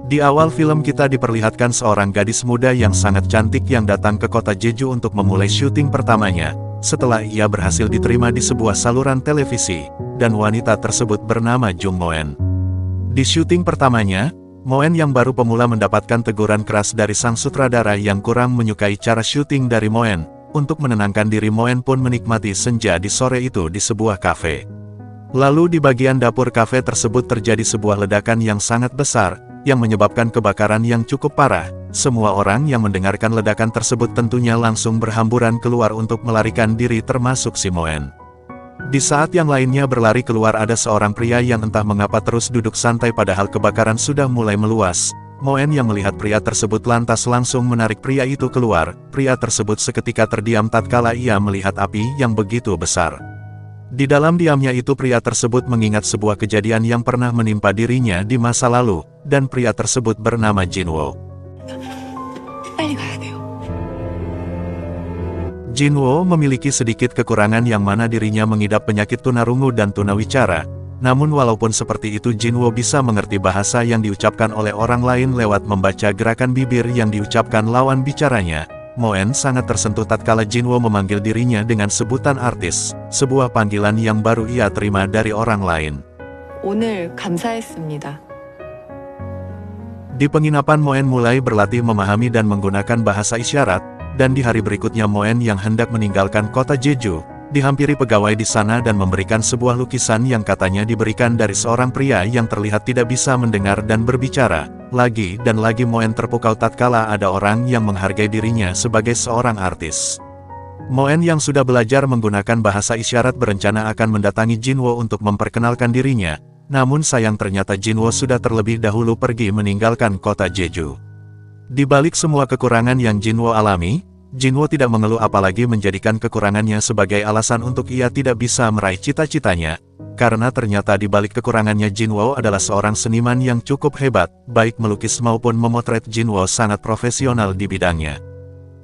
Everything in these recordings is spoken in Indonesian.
Di awal film kita diperlihatkan seorang gadis muda yang sangat cantik yang datang ke kota Jeju untuk memulai syuting pertamanya, setelah ia berhasil diterima di sebuah saluran televisi, dan wanita tersebut bernama Jung Moen. Di syuting pertamanya, Moen yang baru pemula mendapatkan teguran keras dari sang sutradara yang kurang menyukai cara syuting dari Moen. Untuk menenangkan diri, Moen pun menikmati senja di sore itu di sebuah kafe. Lalu di bagian dapur kafe tersebut terjadi sebuah ledakan yang sangat besar, yang menyebabkan kebakaran yang cukup parah. Semua orang yang mendengarkan ledakan tersebut tentunya langsung berhamburan keluar untuk melarikan diri termasuk si Moen. Di saat yang lainnya berlari keluar ada seorang pria yang entah mengapa terus duduk santai padahal kebakaran sudah mulai meluas. Moen yang melihat pria tersebut lantas langsung menarik pria itu keluar. Pria tersebut seketika terdiam tatkala ia melihat api yang begitu besar. Di dalam diamnya itu pria tersebut mengingat sebuah kejadian yang pernah menimpa dirinya di masa lalu, dan pria tersebut bernama Jinwoo. Jinwoo memiliki sedikit kekurangan yang mana dirinya mengidap penyakit tunarungu dan tunawicara. Namun walaupun seperti itu Jinwoo bisa mengerti bahasa yang diucapkan oleh orang lain lewat membaca gerakan bibir yang diucapkan lawan bicaranya. Moen sangat tersentuh tatkala Jinwoo memanggil dirinya dengan sebutan artis, sebuah panggilan yang baru ia terima dari orang lain. 오늘 감사했습니다. Di penginapan Moen mulai berlatih memahami dan menggunakan bahasa isyarat, dan di hari berikutnya Moen yang hendak meninggalkan kota Jeju, dihampiri pegawai di sana dan memberikan sebuah lukisan yang katanya diberikan dari seorang pria yang terlihat tidak bisa mendengar dan berbicara. Lagi dan lagi Moen terpukau tatkala ada orang yang menghargai dirinya sebagai seorang artis. Moen yang sudah belajar menggunakan bahasa isyarat berencana akan mendatangi Jinwoo untuk memperkenalkan dirinya, namun sayang ternyata Jinwoo sudah terlebih dahulu pergi meninggalkan kota Jeju. Di balik semua kekurangan yang Jinwoo alami, Jinwoo tidak mengeluh apalagi menjadikan kekurangannya sebagai alasan untuk ia tidak bisa meraih cita-citanya. Karena ternyata di balik kekurangannya Jinwoo adalah seorang seniman yang cukup hebat, baik melukis maupun memotret. Jinwoo sangat profesional di bidangnya.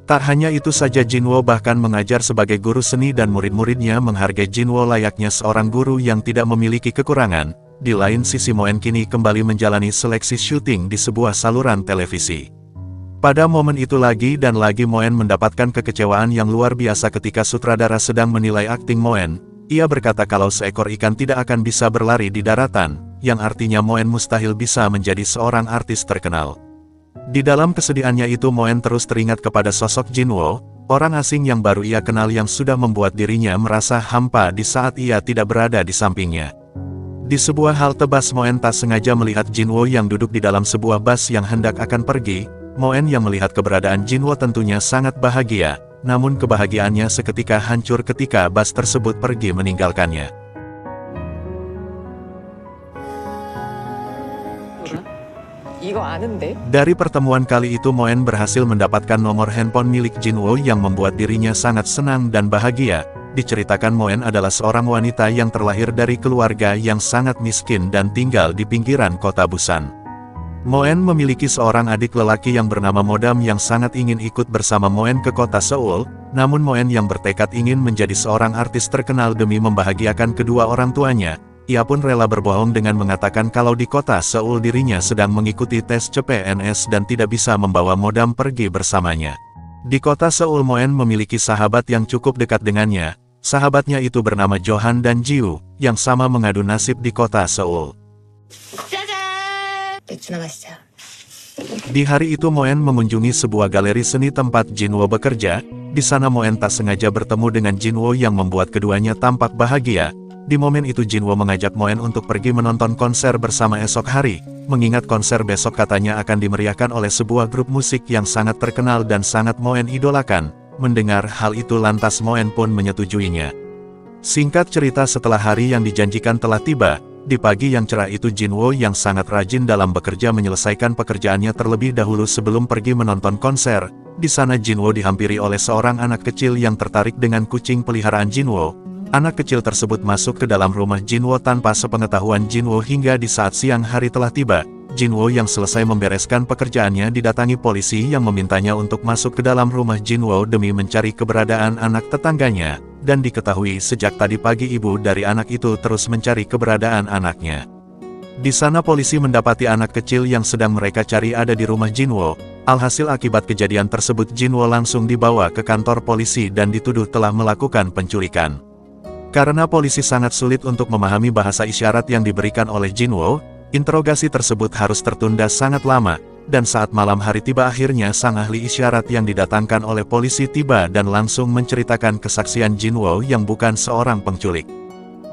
Tak hanya itu saja Jinwoo bahkan mengajar sebagai guru seni dan murid-muridnya menghargai Jinwoo layaknya seorang guru yang tidak memiliki kekurangan. Di lain sisi Moen kini kembali menjalani seleksi syuting di sebuah saluran televisi. Pada momen itu lagi dan lagi Moen mendapatkan kekecewaan yang luar biasa ketika sutradara sedang menilai akting Moen. Ia berkata kalau seekor ikan tidak akan bisa berlari di daratan, yang artinya Moen mustahil bisa menjadi seorang artis terkenal. Di dalam kesedihannya itu Moen terus teringat kepada sosok Jinwoo, orang asing yang baru ia kenal yang sudah membuat dirinya merasa hampa di saat ia tidak berada di sampingnya. Di sebuah halte bus Moen tak sengaja melihat Jinwoo yang duduk di dalam sebuah bus yang hendak akan pergi. Moen yang melihat keberadaan Jinwoo tentunya sangat bahagia. Namun kebahagiaannya seketika hancur ketika bus tersebut pergi meninggalkannya. Dari pertemuan kali itu Moen berhasil mendapatkan nomor handphone milik Jinwoo yang membuat dirinya sangat senang dan bahagia. Diceritakan Moen adalah seorang wanita yang terlahir dari keluarga yang sangat miskin dan tinggal di pinggiran kota Busan. Moen memiliki seorang adik lelaki yang bernama Modam yang sangat ingin ikut bersama Moen ke kota Seoul, namun Moen yang bertekad ingin menjadi seorang artis terkenal demi membahagiakan kedua orang tuanya. Ia pun rela berbohong dengan mengatakan kalau di kota Seoul dirinya sedang mengikuti tes CPNS dan tidak bisa membawa Modam pergi bersamanya. Di kota Seoul Moen memiliki sahabat yang cukup dekat dengannya. Sahabatnya itu bernama Johan dan Jiu, yang sama mengadu nasib di kota Seoul. Di hari itu Moen mengunjungi sebuah galeri seni tempat Jinwoo bekerja. Di sana Moen tak sengaja bertemu dengan Jinwoo yang membuat keduanya tampak bahagia. Di momen itu Jinwoo mengajak Moen untuk pergi menonton konser bersama esok hari. Mengingat konser besok katanya akan dimeriahkan oleh sebuah grup musik yang sangat terkenal dan sangat Moen idolakan. Mendengar hal itu lantas Moen pun menyetujuinya. Singkat cerita setelah hari yang dijanjikan telah tiba. Di pagi yang cerah itu Jinwoo yang sangat rajin dalam bekerja menyelesaikan pekerjaannya terlebih dahulu sebelum pergi menonton konser. Di sana Jinwoo dihampiri oleh seorang anak kecil yang tertarik dengan kucing peliharaan Jinwoo. Anak kecil tersebut masuk ke dalam rumah Jinwoo tanpa sepengetahuan Jinwoo hingga di saat siang hari telah tiba. Jinwoo yang selesai membereskan pekerjaannya didatangi polisi yang memintanya untuk masuk ke dalam rumah Jinwoo demi mencari keberadaan anak tetangganya. Dan diketahui sejak tadi pagi ibu dari anak itu terus mencari keberadaan anaknya. Di sana polisi mendapati anak kecil yang sedang mereka cari ada di rumah Jinwo. Alhasil akibat kejadian tersebut Jinwo langsung dibawa ke kantor polisi dan dituduh telah melakukan penculikan. Karena polisi sangat sulit untuk memahami bahasa isyarat yang diberikan oleh Jinwo, interogasi tersebut harus tertunda sangat lama, dan saat malam hari tiba akhirnya sang ahli isyarat yang didatangkan oleh polisi tiba dan langsung menceritakan kesaksian Jinwo yang bukan seorang penculik.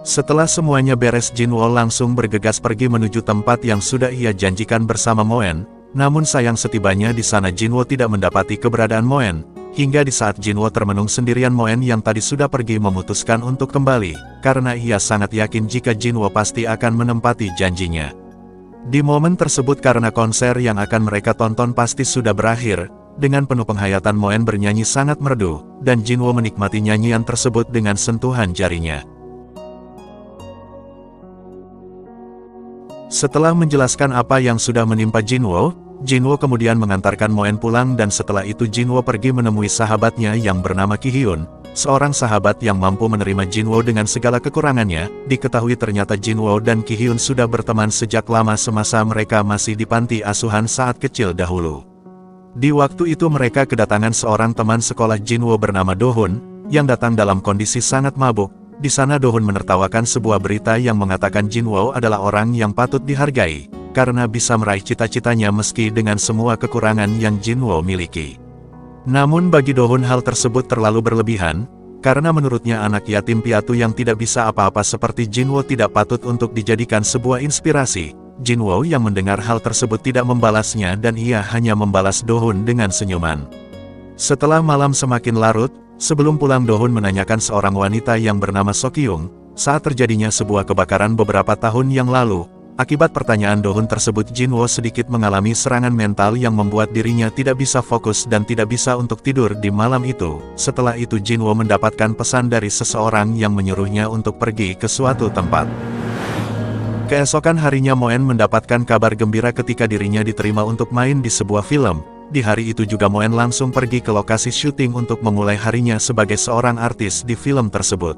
Setelah semuanya beres Jinwo langsung bergegas pergi menuju tempat yang sudah ia janjikan bersama Moen, namun sayang setibanya di sana Jinwo tidak mendapati keberadaan Moen, hingga di saat Jinwo termenung sendirian Moen yang tadi sudah pergi memutuskan untuk kembali, karena ia sangat yakin jika Jinwo pasti akan menempati janjinya. Di momen tersebut karena konser yang akan mereka tonton pasti sudah berakhir, dengan penuh penghayatan Moen bernyanyi sangat merdu, dan Jinwo menikmati nyanyian tersebut dengan sentuhan jarinya. Setelah menjelaskan apa yang sudah menimpa Jinwo, Jinwo kemudian mengantarkan Moen pulang dan setelah itu Jinwo pergi menemui sahabatnya yang bernama Ki-hyun, seorang sahabat yang mampu menerima Jinwo dengan segala kekurangannya. Diketahui ternyata Jinwo dan Ki-hyun sudah berteman sejak lama semasa mereka masih di panti asuhan saat kecil dahulu. Di waktu itu mereka kedatangan seorang teman sekolah Jinwo bernama Do-hun, yang datang dalam kondisi sangat mabuk. Di sana Do-hun menertawakan sebuah berita yang mengatakan Jinwo adalah orang yang patut dihargai, karena bisa meraih cita-citanya meski dengan semua kekurangan yang Jinwo miliki. Namun bagi Do-hun hal tersebut terlalu berlebihan, karena menurutnya anak yatim piatu yang tidak bisa apa-apa seperti Jinwo tidak patut untuk dijadikan sebuah inspirasi. Jinwo yang mendengar hal tersebut tidak membalasnya dan ia hanya membalas Do-hun dengan senyuman. Setelah malam semakin larut, sebelum pulang Do-hun menanyakan seorang wanita yang bernama So-kyung, saat terjadinya sebuah kebakaran beberapa tahun yang lalu. Akibat pertanyaan Do-hun tersebut Jinwo sedikit mengalami serangan mental yang membuat dirinya tidak bisa fokus dan tidak bisa untuk tidur di malam itu. Setelah itu Jinwo mendapatkan pesan dari seseorang yang menyuruhnya untuk pergi ke suatu tempat. Keesokan harinya Moen mendapatkan kabar gembira ketika dirinya diterima untuk main di sebuah film. Di hari itu juga Moen langsung pergi ke lokasi syuting untuk memulai harinya sebagai seorang artis di film tersebut.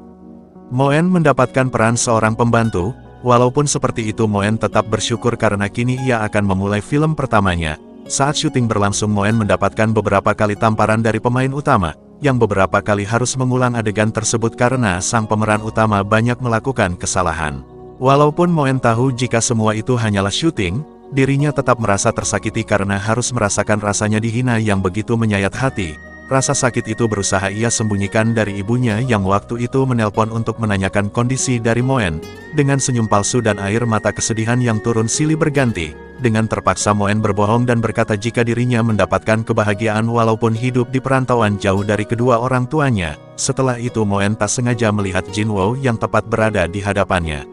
Moen mendapatkan peran seorang pembantu, walaupun seperti itu Moen tetap bersyukur karena kini ia akan memulai film pertamanya. Saat syuting berlangsung Moen mendapatkan beberapa kali tamparan dari pemain utama, yang beberapa kali harus mengulang adegan tersebut karena sang pemeran utama banyak melakukan kesalahan. Walaupun Moen tahu jika semua itu hanyalah syuting, dirinya tetap merasa tersakiti karena harus merasakan rasanya dihina yang begitu menyayat hati. Rasa sakit itu berusaha ia sembunyikan dari ibunya yang waktu itu menelpon untuk menanyakan kondisi dari Moen. Dengan senyum palsu dan air mata kesedihan yang turun silih berganti, dengan terpaksa Moen berbohong dan berkata jika dirinya mendapatkan kebahagiaan walaupun hidup di perantauan jauh dari kedua orang tuanya. Setelah itu Moen tak sengaja melihat Jinwo yang tepat berada di hadapannya.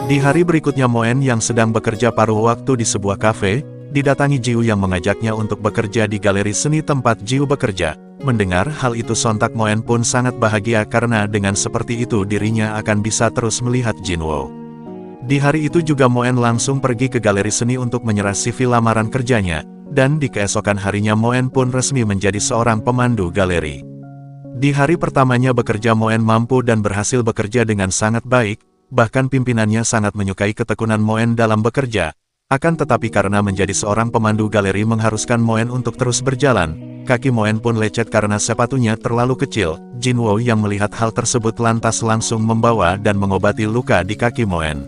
Di hari berikutnya Moen yang sedang bekerja paruh waktu di sebuah kafe, didatangi Jiu yang mengajaknya untuk bekerja di galeri seni tempat Jiu bekerja. Mendengar hal itu sontak Moen pun sangat bahagia karena dengan seperti itu dirinya akan bisa terus melihat Jinwo. Di hari itu juga Moen langsung pergi ke galeri seni untuk menyerah CV lamaran kerjanya, dan di keesokan harinya Moen pun resmi menjadi seorang pemandu galeri. Di hari pertamanya bekerja Moen mampu dan berhasil bekerja dengan sangat baik. Bahkan pimpinannya sangat menyukai ketekunan Moen dalam bekerja. Akan tetapi karena menjadi seorang pemandu galeri mengharuskan Moen untuk terus berjalan, kaki Moen pun lecet karena sepatunya terlalu kecil. Jinwo yang melihat hal tersebut lantas langsung membawa dan mengobati luka di kaki Moen.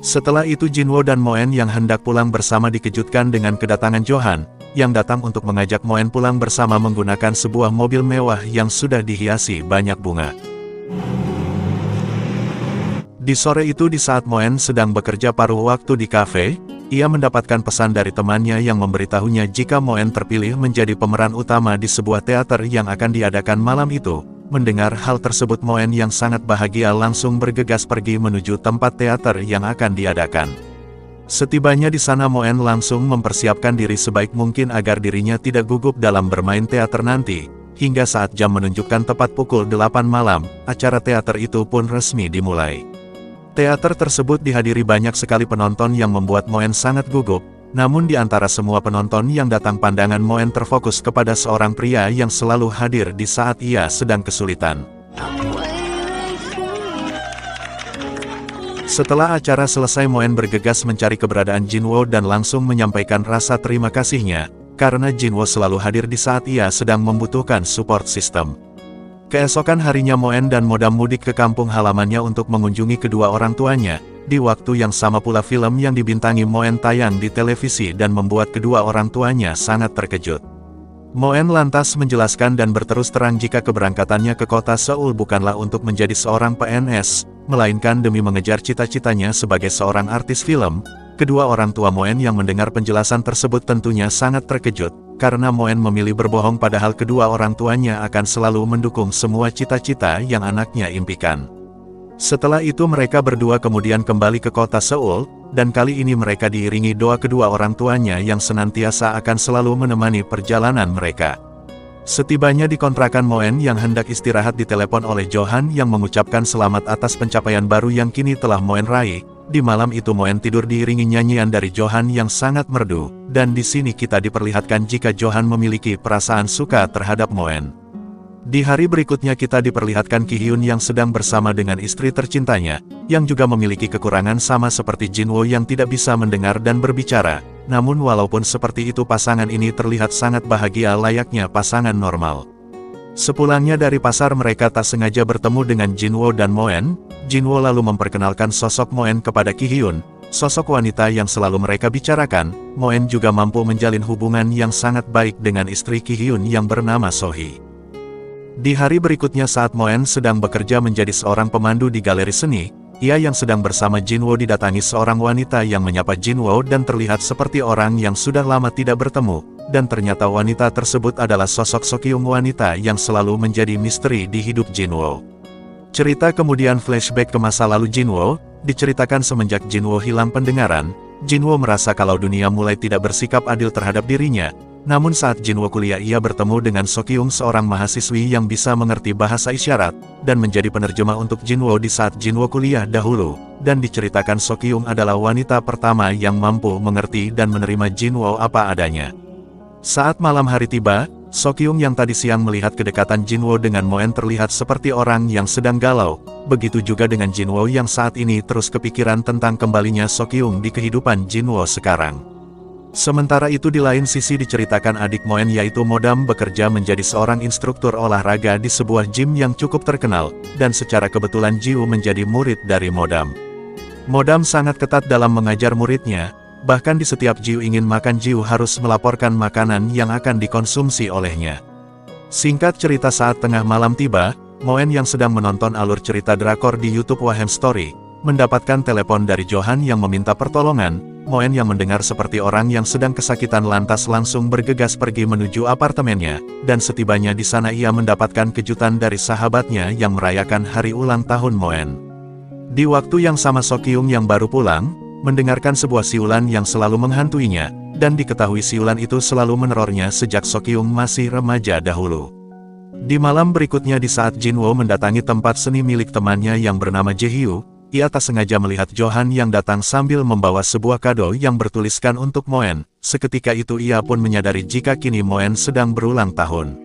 Setelah itu Jinwo dan Moen yang hendak pulang bersama dikejutkan dengan kedatangan Johan, yang datang untuk mengajak Moen pulang bersama menggunakan sebuah mobil mewah yang sudah dihiasi banyak bunga. Di sore itu di saat Moen sedang bekerja paruh waktu di kafe, ia mendapatkan pesan dari temannya yang memberitahunya jika Moen terpilih menjadi pemeran utama di sebuah teater yang akan diadakan malam itu. Mendengar hal tersebut Moen yang sangat bahagia langsung bergegas pergi menuju tempat teater yang akan diadakan. Setibanya di sana Moen langsung mempersiapkan diri sebaik mungkin agar dirinya tidak gugup dalam bermain teater nanti. Hingga saat jam menunjukkan tepat pukul 8 malam, acara teater itu pun resmi dimulai. Teater tersebut dihadiri banyak sekali penonton yang membuat Moen sangat gugup, namun di antara semua penonton yang datang pandangan Moen terfokus kepada seorang pria yang selalu hadir di saat ia sedang kesulitan. Setelah acara selesai, Moen bergegas mencari keberadaan Jinwo dan langsung menyampaikan rasa terima kasihnya, karena Jinwo selalu hadir di saat ia sedang membutuhkan support system. Keesokan harinya Moen dan Modam mudik ke kampung halamannya untuk mengunjungi kedua orang tuanya. Di waktu yang sama pula film yang dibintangi Moen tayang di televisi dan membuat kedua orang tuanya sangat terkejut. Moen lantas menjelaskan dan berterus terang jika keberangkatannya ke kota Seoul bukanlah untuk menjadi seorang PNS, melainkan demi mengejar cita-citanya sebagai seorang artis film. Kedua orang tua Moen yang mendengar penjelasan tersebut tentunya sangat terkejut, karena Moen memilih berbohong padahal kedua orang tuanya akan selalu mendukung semua cita-cita yang anaknya impikan. Setelah itu mereka berdua kemudian kembali ke kota Seoul, dan kali ini mereka diiringi doa kedua orang tuanya yang senantiasa akan selalu menemani perjalanan mereka. Setibanya di kontrakan Moen yang hendak istirahat ditelepon oleh Johan yang mengucapkan selamat atas pencapaian baru yang kini telah Moen raih. Di malam itu Moen tidur diiringi nyanyian dari Johan yang sangat merdu, dan di sini kita diperlihatkan jika Johan memiliki perasaan suka terhadap Moen. Di hari berikutnya kita diperlihatkan Ki Hyun yang sedang bersama dengan istri tercintanya, yang juga memiliki kekurangan sama seperti Jinwo yang tidak bisa mendengar dan berbicara. Namun walaupun seperti itu pasangan ini terlihat sangat bahagia layaknya pasangan normal. Sepulangnya dari pasar mereka tak sengaja bertemu dengan Jinwo dan Moen. Jinwo lalu memperkenalkan sosok Moen kepada Ki Hyun, sosok wanita yang selalu mereka bicarakan. Moen juga mampu menjalin hubungan yang sangat baik dengan istri Ki Hyun yang bernama Sohee. Di hari berikutnya saat Moen sedang bekerja menjadi seorang pemandu di galeri seni, ia yang sedang bersama Jinwo didatangi seorang wanita yang menyapa Jinwo dan terlihat seperti orang yang sudah lama tidak bertemu, dan ternyata wanita tersebut adalah sosok Sokyung, wanita yang selalu menjadi misteri di hidup Jinwo. Cerita kemudian flashback ke masa lalu Jinwo, diceritakan semenjak Jinwo hilang pendengaran, Jinwo merasa kalau dunia mulai tidak bersikap adil terhadap dirinya. Namun saat Jinwo kuliah ia bertemu dengan Sokyung, seorang mahasiswi yang bisa mengerti bahasa isyarat, dan menjadi penerjemah untuk Jinwo di saat Jinwo kuliah dahulu, dan diceritakan Sokyung adalah wanita pertama yang mampu mengerti dan menerima Jinwo apa adanya. Saat malam hari tiba, Sokyung yang tadi siang melihat kedekatan Jinwo dengan Moen terlihat seperti orang yang sedang galau, begitu juga dengan Jinwo yang saat ini terus kepikiran tentang kembalinya Sokyung di kehidupan Jinwo sekarang. Sementara itu di lain sisi diceritakan adik Moen yaitu Modam bekerja menjadi seorang instruktur olahraga di sebuah gym yang cukup terkenal, dan secara kebetulan Jiu menjadi murid dari Modam. Modam sangat ketat dalam mengajar muridnya. Bahkan di setiap Jiu ingin makan, Jiu harus melaporkan makanan yang akan dikonsumsi olehnya. Singkat cerita saat tengah malam tiba, Moen yang sedang menonton alur cerita drakor di YouTube Wahem Story, mendapatkan telepon dari Johan yang meminta pertolongan. Moen yang mendengar seperti orang yang sedang kesakitan lantas langsung bergegas pergi menuju apartemennya, dan setibanya di sana ia mendapatkan kejutan dari sahabatnya yang merayakan hari ulang tahun Moen. Di waktu yang sama Sokyung yang baru pulang, mendengarkan sebuah siulan yang selalu menghantuinya, dan diketahui siulan itu selalu menerornya sejak Sokyung masih remaja dahulu. Di malam berikutnya di saat Jinwo mendatangi tempat seni milik temannya yang bernama Jaehyu, ia tak sengaja melihat Johan yang datang sambil membawa sebuah kado yang bertuliskan untuk Moen. Seketika itu ia pun menyadari jika kini Moen sedang berulang tahun.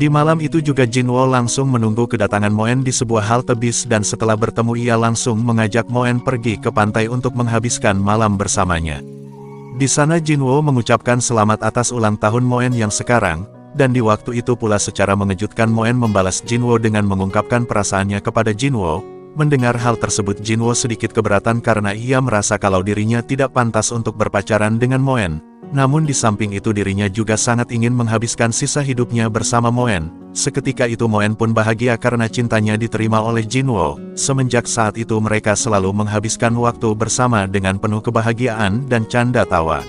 Di malam itu juga Jinwo langsung menunggu kedatangan Moen di sebuah halte bis, dan setelah bertemu ia langsung mengajak Moen pergi ke pantai untuk menghabiskan malam bersamanya. Di sana Jinwo mengucapkan selamat atas ulang tahun Moen yang sekarang, dan di waktu itu pula secara mengejutkan Moen membalas Jinwo dengan mengungkapkan perasaannya kepada Jinwo. Mendengar hal tersebut Jinwo sedikit keberatan karena ia merasa kalau dirinya tidak pantas untuk berpacaran dengan Moen. Namun di samping itu dirinya juga sangat ingin menghabiskan sisa hidupnya bersama Moen. Seketika itu Moen pun bahagia karena cintanya diterima oleh Jinwo. Semenjak saat itu mereka selalu menghabiskan waktu bersama dengan penuh kebahagiaan dan canda tawa.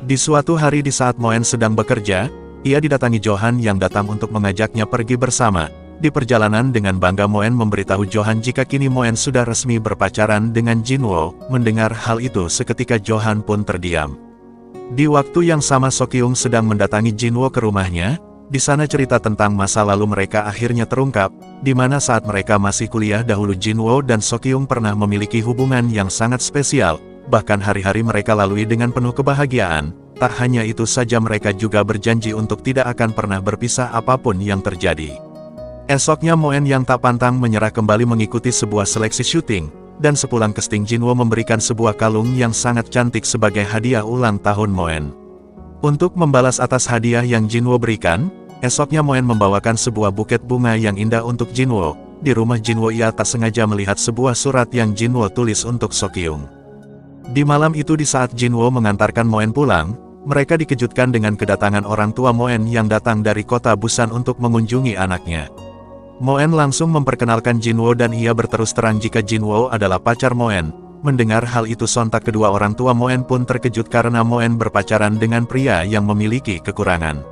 Di suatu hari di saat Moen sedang bekerja, ia didatangi Johan yang datang untuk mengajaknya pergi bersama. Di perjalanan dengan bangga Moen memberitahu Johan jika kini Moen sudah resmi berpacaran dengan Jinwo. Mendengar hal itu seketika Johan pun terdiam. Di waktu yang sama Sokyung sedang mendatangi Jinwo ke rumahnya. Di sana cerita tentang masa lalu mereka akhirnya terungkap, di mana saat mereka masih kuliah dahulu Jinwo dan Sokyung pernah memiliki hubungan yang sangat spesial. Bahkan hari-hari mereka lalui dengan penuh kebahagiaan. Tak hanya itu saja mereka juga berjanji untuk tidak akan pernah berpisah apapun yang terjadi. Esoknya Moen yang tak pantang menyerah kembali mengikuti sebuah seleksi syuting, dan sepulang casting Jinwoo memberikan sebuah kalung yang sangat cantik sebagai hadiah ulang tahun Moen. Untuk membalas atas hadiah yang Jinwoo berikan, esoknya Moen membawakan sebuah buket bunga yang indah untuk Jinwoo. Di rumah Jinwoo ia tak sengaja melihat sebuah surat yang Jinwoo tulis untuk Sokyung. Di malam itu di saat Jinwoo mengantarkan Moen pulang, mereka dikejutkan dengan kedatangan orang tua Moen yang datang dari kota Busan untuk mengunjungi anaknya. Moen langsung memperkenalkan Jinwoo dan ia berterus terang jika Jinwoo adalah pacar Moen. Mendengar hal itu sontak kedua orang tua Moen pun terkejut karena Moen berpacaran dengan pria yang memiliki kekurangan.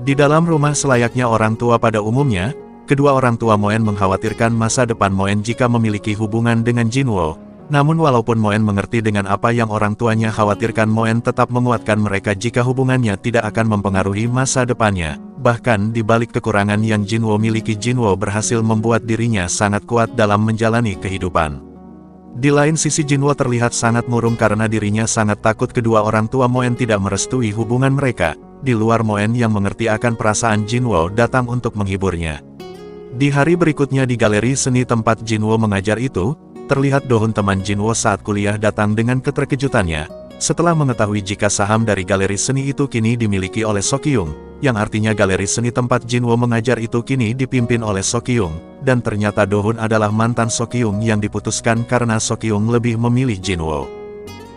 Di dalam rumah selayaknya orang tua pada umumnya, kedua orang tua Moen mengkhawatirkan masa depan Moen jika memiliki hubungan dengan Jinwoo. Namun walaupun Moen mengerti dengan apa yang orang tuanya khawatirkan, Moen tetap menguatkan mereka jika hubungannya tidak akan mempengaruhi masa depannya. Bahkan di balik kekurangan yang Jinwoo miliki, Jinwoo berhasil membuat dirinya sangat kuat dalam menjalani kehidupan. Di lain sisi Jinwoo terlihat sangat murung karena dirinya sangat takut kedua orang tua Moen tidak merestui hubungan mereka. Di luar Moen yang mengerti akan perasaan Jinwoo datang untuk menghiburnya. Di hari berikutnya di galeri seni tempat Jinwoo mengajar itu, terlihat Dohun teman Jinwoo saat kuliah datang dengan keterkejutannya. Setelah mengetahui jika saham dari galeri seni itu kini dimiliki oleh Sokyung, yang artinya galeri seni tempat Jinwoo mengajar itu kini dipimpin oleh Sokyung, dan ternyata Dohun adalah mantan Sokyung yang diputuskan karena Sokyung lebih memilih Jinwoo.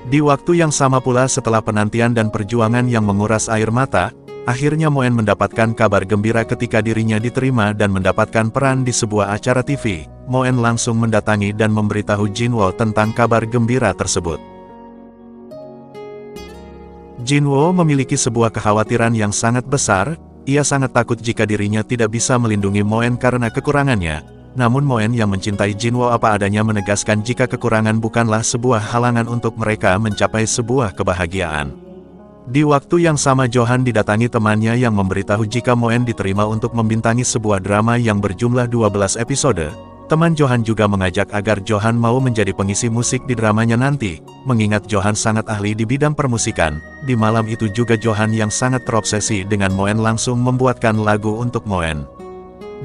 Di waktu yang sama pula setelah penantian dan perjuangan yang menguras air mata, akhirnya Moen mendapatkan kabar gembira ketika dirinya diterima dan mendapatkan peran di sebuah acara TV. Moen langsung mendatangi dan memberitahu Jinwoo tentang kabar gembira tersebut. Jinwoo memiliki sebuah kekhawatiran yang sangat besar. Ia sangat takut jika dirinya tidak bisa melindungi Moen karena kekurangannya. Namun Moen yang mencintai Jinwoo apa adanya menegaskan jika kekurangan bukanlah sebuah halangan untuk mereka mencapai sebuah kebahagiaan. Di waktu yang sama Johan didatangi temannya yang memberitahu jika Moen diterima untuk membintangi sebuah drama yang berjumlah 12 episode. Teman Johan juga mengajak agar Johan mau menjadi pengisi musik di dramanya nanti, mengingat Johan sangat ahli di bidang permusikan. Di malam itu juga Johan yang sangat terobsesi dengan Moen langsung membuatkan lagu untuk Moen.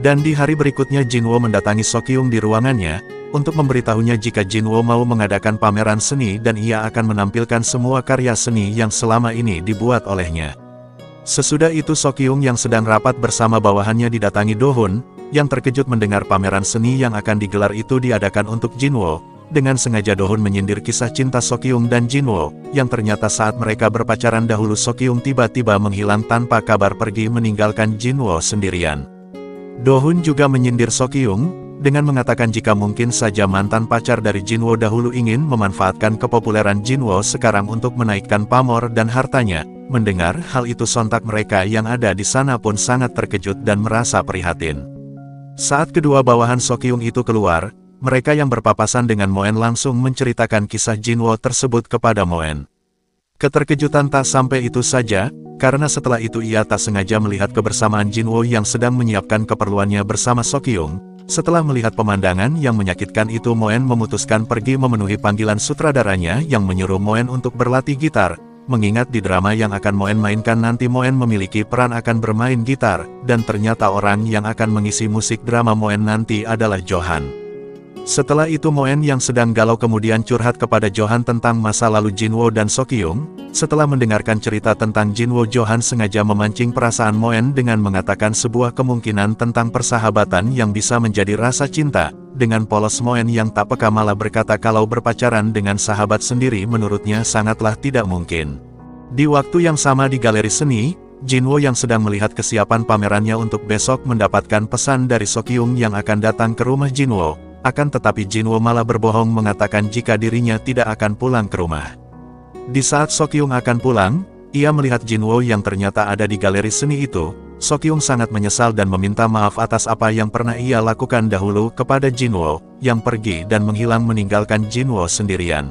Dan di hari berikutnya Jinwoo mendatangi Sokyung di ruangannya, untuk memberitahunya jika Jinwoo mau mengadakan pameran seni dan ia akan menampilkan semua karya seni yang selama ini dibuat olehnya. Sesudah itu Sokyung yang sedang rapat bersama bawahannya didatangi Dohun, yang terkejut mendengar pameran seni yang akan digelar itu diadakan untuk Jinwoo. Dengan sengaja Dohun menyindir kisah cinta Sokyung dan Jinwoo, yang ternyata saat mereka berpacaran dahulu Sokyung tiba-tiba menghilang tanpa kabar pergi meninggalkan Jinwoo sendirian. Dohun juga menyindir Sokyung, dengan mengatakan jika mungkin saja mantan pacar dari Jinwoo dahulu ingin memanfaatkan kepopuleran Jinwoo sekarang untuk menaikkan pamor dan hartanya. Mendengar hal itu sontak mereka yang ada di sana pun sangat terkejut dan merasa prihatin. Saat kedua bawahan Sokyung itu keluar, mereka yang berpapasan dengan Moen langsung menceritakan kisah Jinwoo tersebut kepada Moen. Keterkejutan tak sampai itu saja, karena setelah itu ia tak sengaja melihat kebersamaan Jinwoo yang sedang menyiapkan keperluannya bersama Sokyung. Setelah melihat pemandangan yang menyakitkan itu Moen memutuskan pergi memenuhi panggilan sutradaranya yang menyuruh Moen untuk berlatih gitar. Mengingat di drama yang akan Moen mainkan nanti Moen memiliki peran akan bermain gitar, dan ternyata orang yang akan mengisi musik drama Moen nanti adalah Johan. Setelah itu Moen yang sedang galau kemudian curhat kepada Johan tentang masa lalu Jinwoo dan Sokyung. Setelah mendengarkan cerita tentang Jinwoo, Johan sengaja memancing perasaan Moen dengan mengatakan sebuah kemungkinan tentang persahabatan yang bisa menjadi rasa cinta. Dengan polos Moen yang tak peka malah berkata kalau berpacaran dengan sahabat sendiri menurutnya sangatlah tidak mungkin. Di waktu yang sama di galeri seni, Jinwoo yang sedang melihat kesiapan pamerannya untuk besok mendapatkan pesan dari Sokyung yang akan datang ke rumah Jinwoo. Akan tetapi Jinwoo malah berbohong mengatakan jika dirinya tidak akan pulang ke rumah. Di saat Sokyung akan pulang, ia melihat Jinwoo yang ternyata ada di galeri seni itu. Sokyung sangat menyesal dan meminta maaf atas apa yang pernah ia lakukan dahulu kepada Jinwoo, yang pergi dan menghilang meninggalkan Jinwoo sendirian.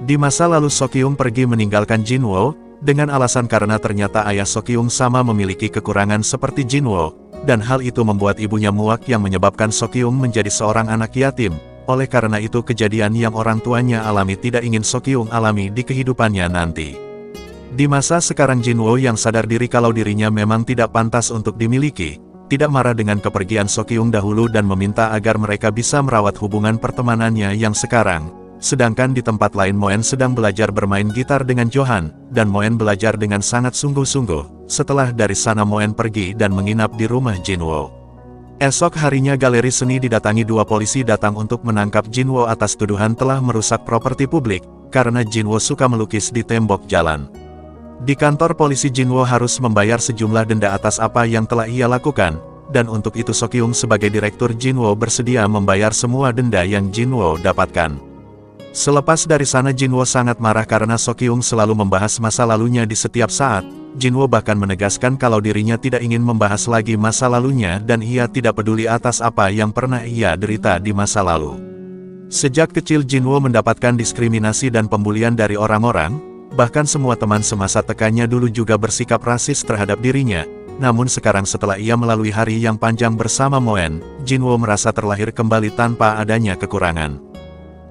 Di masa lalu Sokyung pergi meninggalkan Jinwoo, dengan alasan karena ternyata ayah Sokyung sama memiliki kekurangan seperti Jinwoo, dan hal itu membuat ibunya muak yang menyebabkan Sokyung menjadi seorang anak yatim. Oleh karena itu kejadian yang orang tuanya alami tidak ingin Sokyung alami di kehidupannya nanti. Di masa sekarang Jinwoo yang sadar diri kalau dirinya memang tidak pantas untuk dimiliki, tidak marah dengan kepergian Sokyung dahulu dan meminta agar mereka bisa merawat hubungan pertemanannya yang sekarang. Sedangkan di tempat lain Moen sedang belajar bermain gitar dengan Johan, dan Moen belajar dengan sangat sungguh-sungguh. Setelah dari sana Moen pergi dan menginap di rumah Jinwoo. Esok harinya galeri seni didatangi dua polisi datang untuk menangkap Jinwoo atas tuduhan telah merusak properti publik, karena Jinwoo suka melukis di tembok jalan. Di kantor polisi Jinwoo harus membayar sejumlah denda atas apa yang telah ia lakukan, dan untuk itu Sokyung sebagai direktur Jinwoo bersedia membayar semua denda yang Jinwoo dapatkan. Selepas dari sana Jinwoo sangat marah karena Sokyung selalu membahas masa lalunya di setiap saat. Jinwoo bahkan menegaskan kalau dirinya tidak ingin membahas lagi masa lalunya dan ia tidak peduli atas apa yang pernah ia derita di masa lalu. Sejak kecil Jinwoo mendapatkan diskriminasi dan pembulian dari orang-orang, bahkan semua teman semasa tekannya dulu juga bersikap rasis terhadap dirinya. Namun sekarang setelah ia melalui hari yang panjang bersama Moen, Jinwoo merasa terlahir kembali tanpa adanya kekurangan.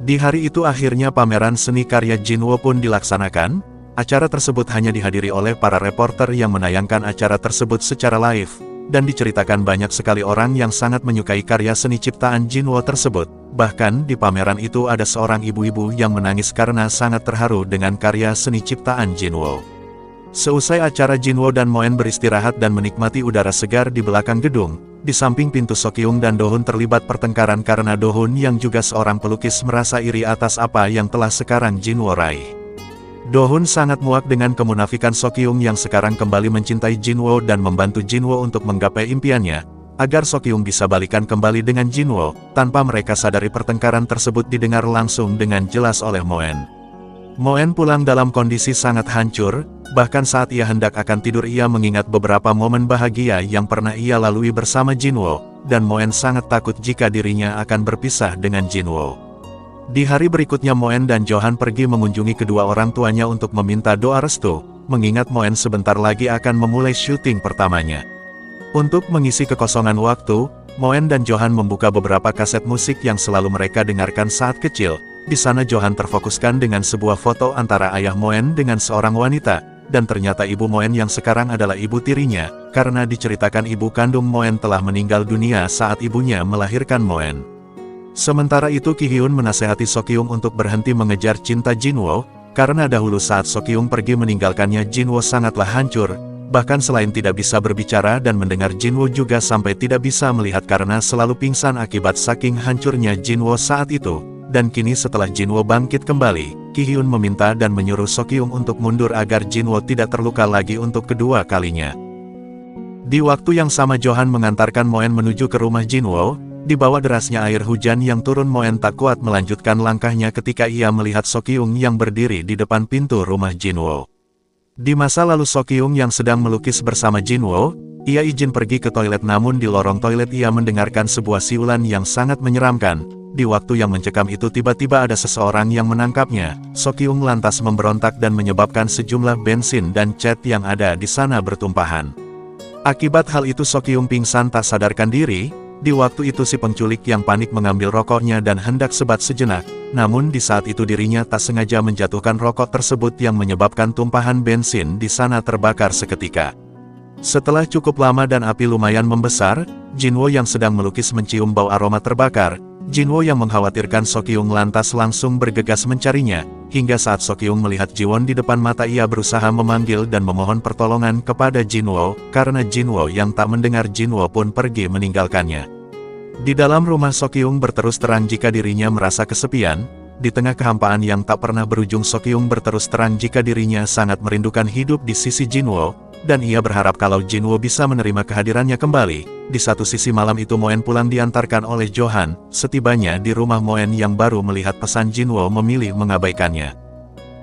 Di hari itu akhirnya pameran seni karya Jinwoo pun dilaksanakan. Acara tersebut hanya dihadiri oleh para reporter yang menayangkan acara tersebut secara live, dan diceritakan banyak sekali orang yang sangat menyukai karya seni ciptaan Jinwoo tersebut. Bahkan di pameran itu ada seorang ibu-ibu yang menangis karena sangat terharu dengan karya seni ciptaan Jinwoo. Seusai acara Jinwoo dan Moen beristirahat dan menikmati udara segar di belakang gedung. Di samping pintu Sokyung dan Dohun terlibat pertengkaran karena Dohun yang juga seorang pelukis merasa iri atas apa yang telah sekarang Jinwoo raih. Dohun sangat muak dengan kemunafikan Sokyung yang sekarang kembali mencintai Jinwoo dan membantu Jinwoo untuk menggapai impiannya, agar Sokyung bisa balikan kembali dengan Jinwoo. Tanpa mereka sadari pertengkaran tersebut didengar langsung dengan jelas oleh Moen. Moen pulang dalam kondisi sangat hancur, bahkan saat ia hendak akan tidur ia mengingat beberapa momen bahagia yang pernah ia lalui bersama Jinwoo, dan Moen sangat takut jika dirinya akan berpisah dengan Jinwoo. Di hari berikutnya Moen dan Johan pergi mengunjungi kedua orang tuanya untuk meminta doa restu, mengingat Moen sebentar lagi akan memulai syuting pertamanya. Untuk mengisi kekosongan waktu, Moen dan Johan membuka beberapa kaset musik yang selalu mereka dengarkan saat kecil. Di sana Johan terfokuskan dengan sebuah foto antara ayah Moen dengan seorang wanita, dan ternyata ibu Moen yang sekarang adalah ibu tirinya, karena diceritakan ibu kandung Moen telah meninggal dunia saat ibunya melahirkan Moen. Sementara itu Ki Hyun menasehati Sokyung untuk berhenti mengejar cinta Jinwoo, karena dahulu saat Sokyung pergi meninggalkannya Jinwoo sangatlah hancur, bahkan selain tidak bisa berbicara dan mendengar Jinwoo juga sampai tidak bisa melihat karena selalu pingsan akibat saking hancurnya Jinwoo saat itu. Dan kini setelah Jinwoo bangkit kembali, Ki Hyun meminta dan menyuruh Sokyung untuk mundur agar Jinwoo tidak terluka lagi untuk kedua kalinya. Di waktu yang sama Johan mengantarkan Moen menuju ke rumah Jinwoo. Di bawah derasnya air hujan yang turun Moen tak kuat melanjutkan langkahnya ketika ia melihat Sokyung yang berdiri di depan pintu rumah Jinwoo. Di masa lalu Sokyung yang sedang melukis bersama Jinwoo, ia izin pergi ke toilet namun di lorong toilet ia mendengarkan sebuah siulan yang sangat menyeramkan. Di waktu yang mencekam itu tiba-tiba ada seseorang yang menangkapnya. Sokyung lantas memberontak dan menyebabkan sejumlah bensin dan cat yang ada di sana bertumpahan. Akibat hal itu Sokyung pingsan tak sadarkan diri. Di waktu itu si penculik yang panik mengambil rokoknya dan hendak sebat sejenak, namun di saat itu dirinya tak sengaja menjatuhkan rokok tersebut yang menyebabkan tumpahan bensin di sana terbakar seketika. Setelah cukup lama dan api lumayan membesar, Jinwoo yang sedang melukis mencium bau aroma terbakar. Jinwoo yang mengkhawatirkan Sokyung lantas langsung bergegas mencarinya, hingga saat Sokyung melihat Jiwon di depan mata ia berusaha memanggil dan memohon pertolongan kepada Jinwoo, karena Jinwoo yang tak mendengar Jinwoo pun pergi meninggalkannya. Di dalam rumah Sokyung berterus terang jika dirinya merasa kesepian, di tengah kehampaan yang tak pernah berujung Sokyung berterus terang jika dirinya sangat merindukan hidup di sisi Jinwoo, dan ia berharap kalau Jinwoo bisa menerima kehadirannya kembali. Di satu sisi malam itu Moen pulang diantarkan oleh Johan, setibanya di rumah Moen yang baru melihat pesan Jinwoo memilih mengabaikannya.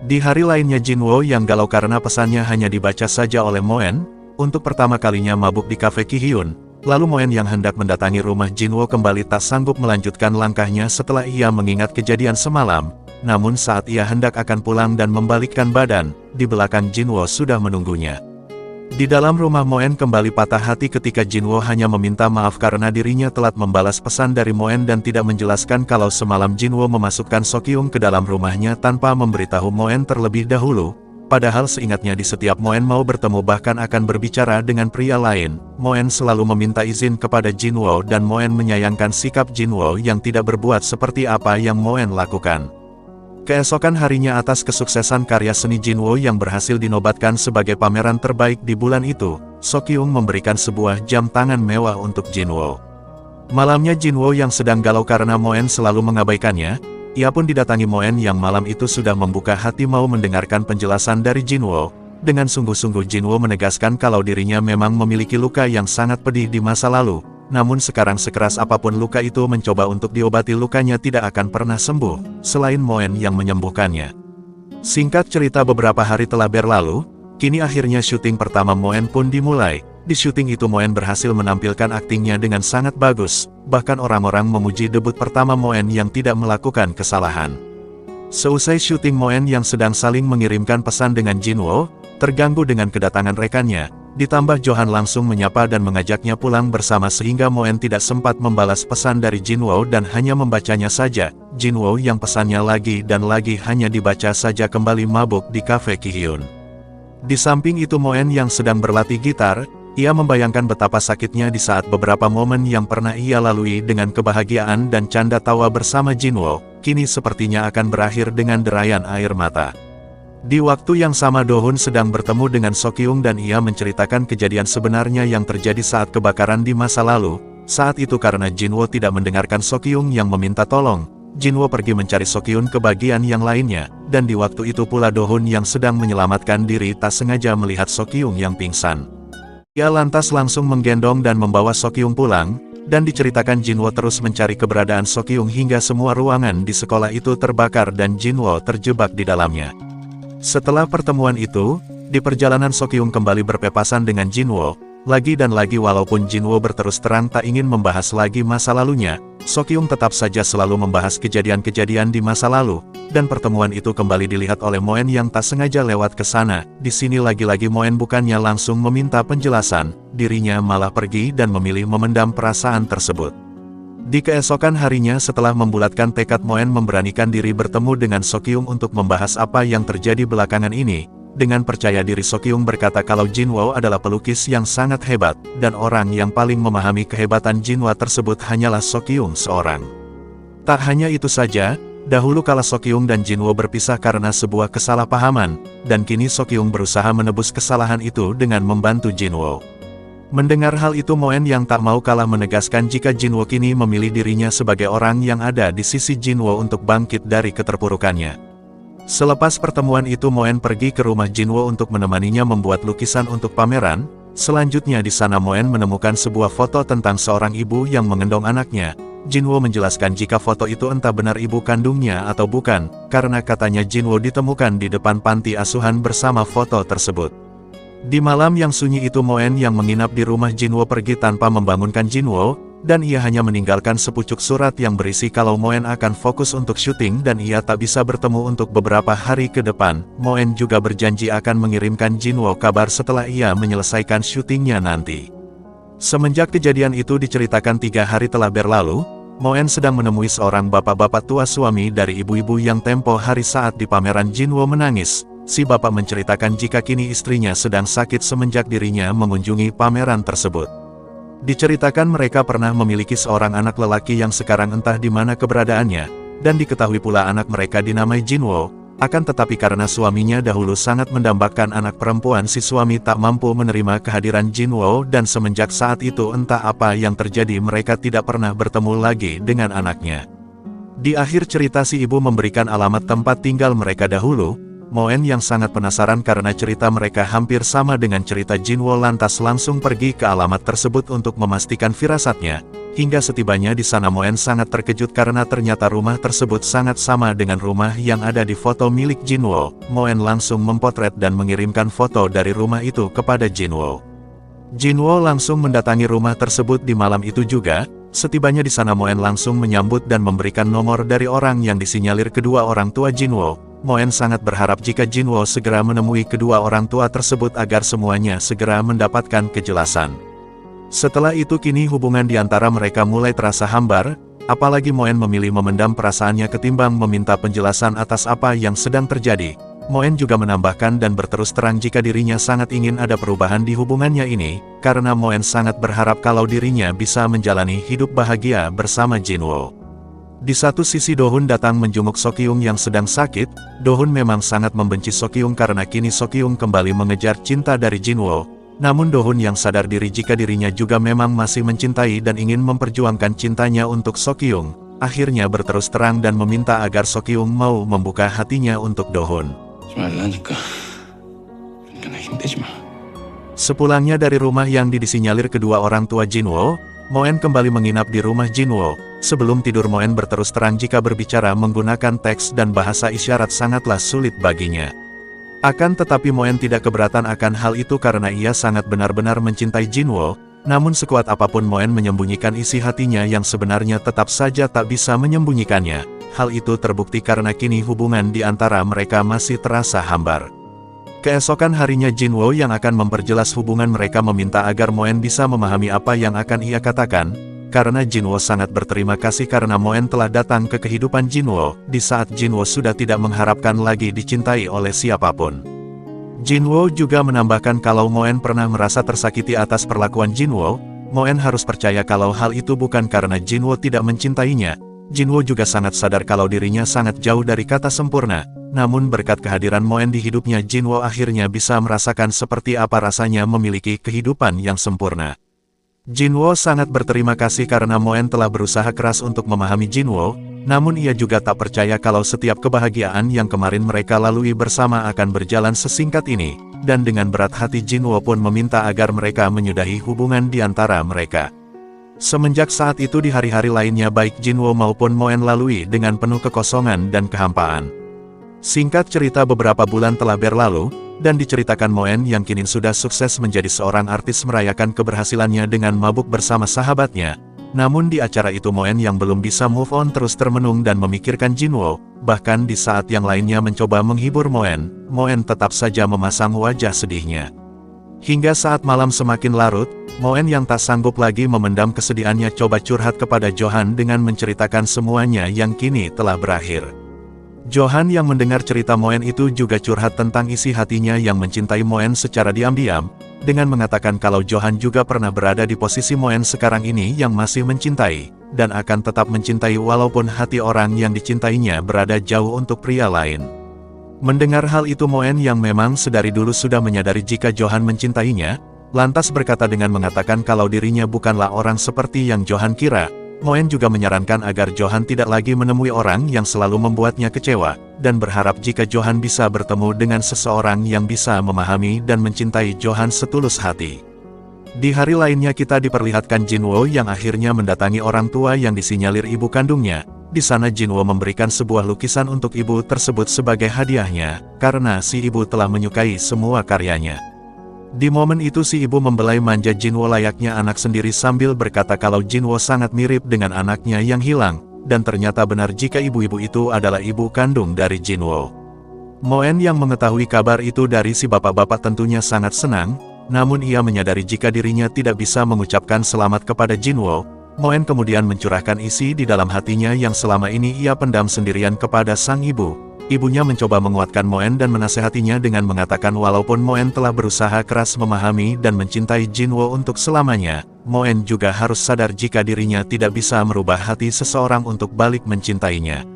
Di hari lainnya Jinwoo yang galau karena pesannya hanya dibaca saja oleh Moen, untuk pertama kalinya mabuk di kafe Ki Hyun. Lalu Moen yang hendak mendatangi rumah Jinwoo kembali tak sanggup melanjutkan langkahnya setelah ia mengingat kejadian semalam. Namun saat ia hendak akan pulang dan membalikkan badan, di belakang Jinwoo sudah menunggunya. Di dalam rumah Moen kembali patah hati ketika Jinwoo hanya meminta maaf karena dirinya telat membalas pesan dari Moen dan tidak menjelaskan kalau semalam Jinwoo memasukkan Sokyung ke dalam rumahnya tanpa memberitahu Moen terlebih dahulu. Padahal seingatnya di setiap Moen mau bertemu bahkan akan berbicara dengan pria lain, Moen selalu meminta izin kepada Jinwoo dan Moen menyayangkan sikap Jinwoo yang tidak berbuat seperti apa yang Moen lakukan. Keesokan harinya atas kesuksesan karya seni Jinwoo yang berhasil dinobatkan sebagai pameran terbaik di bulan itu, Sokyung memberikan sebuah jam tangan mewah untuk Jinwoo. Malamnya Jinwoo yang sedang galau karena Moen selalu mengabaikannya, ia pun didatangi Moen yang malam itu sudah membuka hati mau mendengarkan penjelasan dari Jinwoo. Dengan sungguh-sungguh Jinwoo menegaskan kalau dirinya memang memiliki luka yang sangat pedih di masa lalu, namun sekarang sekeras apapun luka itu mencoba untuk diobati lukanya tidak akan pernah sembuh, selain Moen yang menyembuhkannya. Singkat cerita beberapa hari telah berlalu, kini akhirnya syuting pertama Moen pun dimulai. Di syuting itu Moen berhasil menampilkan aktingnya dengan sangat bagus, bahkan orang-orang memuji debut pertama Moen yang tidak melakukan kesalahan. Seusai syuting Moen yang sedang saling mengirimkan pesan dengan Jinwoo, terganggu dengan kedatangan rekannya, ditambah Johan langsung menyapa dan mengajaknya pulang bersama sehingga Moen tidak sempat membalas pesan dari Jinwoo dan hanya membacanya saja. Jinwoo yang pesannya lagi dan lagi hanya dibaca saja kembali mabuk di kafe Kihyun. Di samping itu Moen yang sedang berlatih gitar, ia membayangkan betapa sakitnya di saat beberapa momen yang pernah ia lalui dengan kebahagiaan dan canda tawa bersama Jinwoo, kini sepertinya akan berakhir dengan derayan air mata. Di waktu yang sama Dohun sedang bertemu dengan Sokyung dan ia menceritakan kejadian sebenarnya yang terjadi saat kebakaran di masa lalu. Saat itu karena Jinwoo tidak mendengarkan Sokyung yang meminta tolong, Jinwoo pergi mencari Sokyung ke bagian yang lainnya, dan di waktu itu pula Dohun yang sedang menyelamatkan diri tak sengaja melihat Sokyung yang pingsan. Ia lantas langsung menggendong dan membawa Sokyung pulang, dan diceritakan Jinwoo terus mencari keberadaan Sokyung hingga semua ruangan di sekolah itu terbakar dan Jinwoo terjebak di dalamnya. Setelah pertemuan itu, di perjalanan Sokyung kembali berpapasan dengan Jinwoo, lagi dan lagi walaupun Jinwoo berterus terang tak ingin membahas lagi masa lalunya, Sokyung tetap saja selalu membahas kejadian-kejadian di masa lalu, dan pertemuan itu kembali dilihat oleh Moen yang tak sengaja lewat ke sana. Di sini lagi-lagi Moen bukannya langsung meminta penjelasan, dirinya malah pergi dan memilih memendam perasaan tersebut. Di keesokan harinya setelah membulatkan tekad Moen memberanikan diri bertemu dengan Sokyung untuk membahas apa yang terjadi belakangan ini. Dengan percaya diri Sokyung berkata kalau Jinwoo adalah pelukis yang sangat hebat, dan orang yang paling memahami kehebatan Jinwoo tersebut hanyalah Sokyung seorang. Tak hanya itu saja, dahulu kala Sokyung dan Jinwoo berpisah karena sebuah kesalahpahaman, dan kini Sokyung berusaha menebus kesalahan itu dengan membantu Jinwoo. Mendengar hal itu Moen yang tak mau kalah menegaskan jika Jinwoo kini memilih dirinya sebagai orang yang ada di sisi Jinwoo untuk bangkit dari keterpurukannya. Selepas pertemuan itu Moen pergi ke rumah Jinwoo untuk menemaninya membuat lukisan untuk pameran. Selanjutnya di sana Moen menemukan sebuah foto tentang seorang ibu yang menggendong anaknya. Jinwoo menjelaskan jika foto itu entah benar ibu kandungnya atau bukan, karena katanya Jinwoo ditemukan di depan panti asuhan bersama foto tersebut. Di malam yang sunyi itu Moen yang menginap di rumah Jinwoo pergi tanpa membangunkan Jinwoo, dan ia hanya meninggalkan sepucuk surat yang berisi kalau Moen akan fokus untuk syuting dan ia tak bisa bertemu untuk beberapa hari ke depan. Moen juga berjanji akan mengirimkan Jinwoo kabar setelah ia menyelesaikan syutingnya nanti. Semenjak kejadian itu diceritakan 3 hari telah berlalu, Moen sedang menemui seorang bapak-bapak tua suami dari ibu-ibu yang tempo hari saat di pameran Jinwoo menangis. Si bapak menceritakan jika kini istrinya sedang sakit semenjak dirinya mengunjungi pameran tersebut. Diceritakan mereka pernah memiliki seorang anak lelaki yang sekarang entah di mana keberadaannya, dan diketahui pula anak mereka dinamai Jinwoo, akan tetapi karena suaminya dahulu sangat mendambakan anak perempuan si suami tak mampu menerima kehadiran Jinwoo dan semenjak saat itu entah apa yang terjadi mereka tidak pernah bertemu lagi dengan anaknya. Di akhir cerita si ibu memberikan alamat tempat tinggal mereka dahulu. Moen yang sangat penasaran karena cerita mereka hampir sama dengan cerita Jinwoo lantas langsung pergi ke alamat tersebut untuk memastikan firasatnya. Hingga setibanya di sana Moen sangat terkejut karena ternyata rumah tersebut sangat sama dengan rumah yang ada di foto milik Jinwoo. Moen langsung mempotret dan mengirimkan foto dari rumah itu kepada Jinwoo. Jinwoo langsung mendatangi rumah tersebut di malam itu juga. Setibanya di sana Moen langsung menyambut dan memberikan nomor dari orang yang disinyalir kedua orang tua Jinwoo. Moen sangat berharap jika Jinwoo segera menemui kedua orang tua tersebut agar semuanya segera mendapatkan kejelasan. Setelah itu kini hubungan di antara mereka mulai terasa hambar, apalagi Moen memilih memendam perasaannya ketimbang meminta penjelasan atas apa yang sedang terjadi. Moen juga menambahkan dan berterus terang jika dirinya sangat ingin ada perubahan di hubungannya ini, karena Moen sangat berharap kalau dirinya bisa menjalani hidup bahagia bersama Jinwoo. Di satu sisi Do-hun datang menjenguk Sokyung yang sedang sakit. Do-hun memang sangat membenci Sokyung karena kini Sokyung kembali mengejar cinta dari Jinwoo. Namun Do-hun yang sadar diri jika dirinya juga memang masih mencintai dan ingin memperjuangkan cintanya untuk Sokyung, akhirnya berterus terang dan meminta agar Sokyung mau membuka hatinya untuk Do-hun. Sepulangnya dari rumah yang disinyalir kedua orang tua Jinwoo, Moen kembali menginap di rumah Jinwoo. Sebelum tidur Moen berterus terang jika berbicara menggunakan teks dan bahasa isyarat sangatlah sulit baginya. Akan tetapi Moen tidak keberatan akan hal itu karena ia sangat benar-benar mencintai Jinwoo, namun sekuat apapun Moen menyembunyikan isi hatinya yang sebenarnya tetap saja tak bisa menyembunyikannya. Hal itu terbukti karena kini hubungan di antara mereka masih terasa hambar. Keesokan harinya Jinwoo yang akan memperjelas hubungan mereka meminta agar Moen bisa memahami apa yang akan ia katakan, karena Jinwoo sangat berterima kasih karena Moen telah datang ke kehidupan Jinwoo, di saat Jinwoo sudah tidak mengharapkan lagi dicintai oleh siapapun. Jinwoo juga menambahkan kalau Moen pernah merasa tersakiti atas perlakuan Jinwoo. Moen harus percaya kalau hal itu bukan karena Jinwoo tidak mencintainya. Jinwoo juga sangat sadar kalau dirinya sangat jauh dari kata sempurna, namun berkat kehadiran Moen di hidupnya Jinwoo akhirnya bisa merasakan seperti apa rasanya memiliki kehidupan yang sempurna. Jinwoo sangat berterima kasih karena Moen telah berusaha keras untuk memahami Jinwoo, namun ia juga tak percaya kalau setiap kebahagiaan yang kemarin mereka lalui bersama akan berjalan sesingkat ini, dan dengan berat hati Jinwoo pun meminta agar mereka menyudahi hubungan di antara mereka. Semenjak saat itu di hari-hari lainnya baik Jinwoo maupun Moen lalui dengan penuh kekosongan dan kehampaan. Singkat cerita beberapa bulan telah berlalu, dan diceritakan Moen yang kini sudah sukses menjadi seorang artis merayakan keberhasilannya dengan mabuk bersama sahabatnya. Namun di acara itu Moen yang belum bisa move on terus termenung dan memikirkan Jinwoo, bahkan di saat yang lainnya mencoba menghibur Moen, Moen tetap saja memasang wajah sedihnya. Hingga saat malam semakin larut, Moen yang tak sanggup lagi memendam kesedihannya coba curhat kepada Johan dengan menceritakan semuanya yang kini telah berakhir. Johan yang mendengar cerita Moen itu juga curhat tentang isi hatinya yang mencintai Moen secara diam-diam, dengan mengatakan kalau Johan juga pernah berada di posisi Moen sekarang ini yang masih mencintai, dan akan tetap mencintai walaupun hati orang yang dicintainya berada jauh untuk pria lain. Mendengar hal itu Moen yang memang sedari dulu sudah menyadari jika Johan mencintainya, lantas berkata dengan mengatakan kalau dirinya bukanlah orang seperti yang Johan kira. Moen juga menyarankan agar Johan tidak lagi menemui orang yang selalu membuatnya kecewa, dan berharap jika Johan bisa bertemu dengan seseorang yang bisa memahami dan mencintai Johan setulus hati. Di hari lainnya kita diperlihatkan Jinwoo yang akhirnya mendatangi orang tua yang disinyalir ibu kandungnya. Di sana Jinwoo memberikan sebuah lukisan untuk ibu tersebut sebagai hadiahnya, karena si ibu telah menyukai semua karyanya. Di momen itu si ibu membelai manja Jinwoo layaknya anak sendiri sambil berkata kalau Jinwoo sangat mirip dengan anaknya yang hilang, dan ternyata benar jika ibu-ibu itu adalah ibu kandung dari Jinwoo. Moen yang mengetahui kabar itu dari si bapak-bapak tentunya sangat senang, namun ia menyadari jika dirinya tidak bisa mengucapkan selamat kepada Jinwoo. Moen kemudian mencurahkan isi di dalam hatinya yang selama ini ia pendam sendirian kepada sang ibu. Ibunya mencoba menguatkan Moen dan menasehatinya dengan mengatakan walaupun Moen telah berusaha keras memahami dan mencintai Jinwoo untuk selamanya, Moen juga harus sadar jika dirinya tidak bisa merubah hati seseorang untuk balik mencintainya.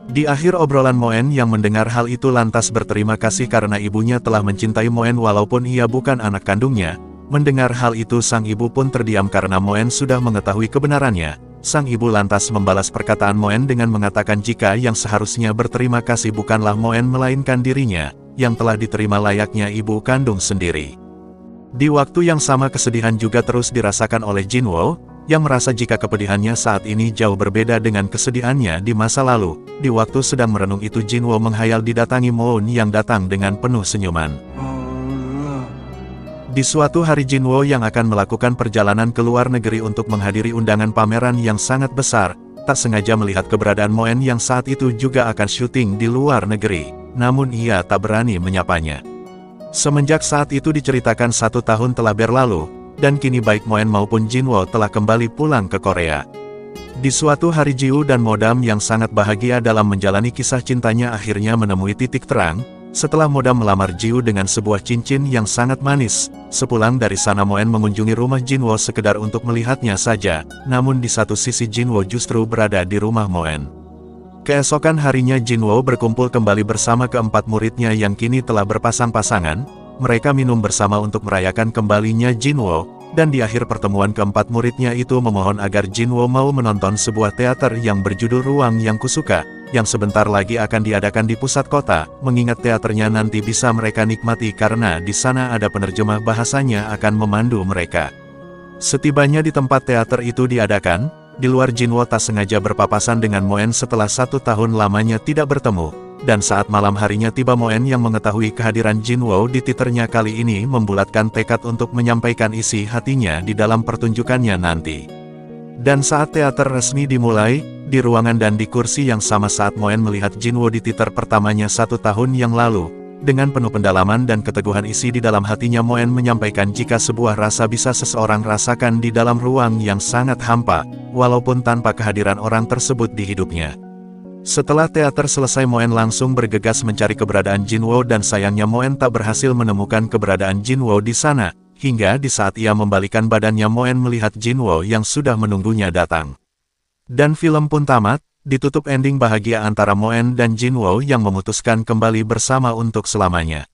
Di akhir obrolan Moen yang mendengar hal itu lantas berterima kasih karena ibunya telah mencintai Moen walaupun ia bukan anak kandungnya. Mendengar hal itu sang ibu pun terdiam karena Moen sudah mengetahui kebenarannya. Sang ibu lantas membalas perkataan Moen dengan mengatakan jika yang seharusnya berterima kasih bukanlah Moen melainkan dirinya, yang telah diterima layaknya ibu kandung sendiri. Di waktu yang sama kesedihan juga terus dirasakan oleh Jinwoo, yang merasa jika kepedihannya saat ini jauh berbeda dengan kesedihannya di masa lalu. Di waktu sedang merenung itu Jinwoo menghayal didatangi Moon yang datang dengan penuh senyuman. Di suatu hari Jinwoo yang akan melakukan perjalanan ke luar negeri untuk menghadiri undangan pameran yang sangat besar, tak sengaja melihat keberadaan Moen yang saat itu juga akan syuting di luar negeri, namun ia tak berani menyapanya. Semenjak saat itu diceritakan 1 tahun telah berlalu, dan kini baik Moen maupun Jinwoo telah kembali pulang ke Korea. Di suatu hari Jiwoo dan Modam yang sangat bahagia dalam menjalani kisah cintanya akhirnya menemui titik terang. Setelah Modam melamar Jiu dengan sebuah cincin yang sangat manis, sepulang dari sana Moen mengunjungi rumah Jinwo sekedar untuk melihatnya saja, namun di satu sisi Jinwo justru berada di rumah Moen. Keesokan harinya Jinwo berkumpul kembali bersama keempat muridnya yang kini telah berpasang-pasangan, mereka minum bersama untuk merayakan kembalinya Jinwo, dan di akhir pertemuan keempat muridnya itu memohon agar Jinwo mau menonton sebuah teater yang berjudul Ruang Yang Kusuka, yang sebentar lagi akan diadakan di pusat kota, mengingat teaternya nanti bisa mereka nikmati karena di sana ada penerjemah bahasanya akan memandu mereka. Setibanya di tempat teater itu diadakan, di luar Jinwo tak sengaja berpapasan dengan Moen setelah 1 tahun lamanya tidak bertemu, dan saat malam harinya tiba Moen yang mengetahui kehadiran Jinwo di teaternya kali ini membulatkan tekad untuk menyampaikan isi hatinya di dalam pertunjukannya nanti. Dan saat teater resmi dimulai, di ruangan dan di kursi yang sama saat Moen melihat Jinwo di teater pertamanya 1 tahun yang lalu, dengan penuh pendalaman dan keteguhan isi di dalam hatinya Moen menyampaikan jika sebuah rasa bisa seseorang rasakan di dalam ruang yang sangat hampa, walaupun tanpa kehadiran orang tersebut di hidupnya. Setelah teater selesai Moen langsung bergegas mencari keberadaan Jinwo dan sayangnya Moen tak berhasil menemukan keberadaan Jinwo di sana, hingga di saat ia membalikan badannya Moen melihat Jinwo yang sudah menunggunya datang. Dan film pun tamat, ditutup ending bahagia antara Moen dan Jinwo yang memutuskan kembali bersama untuk selamanya.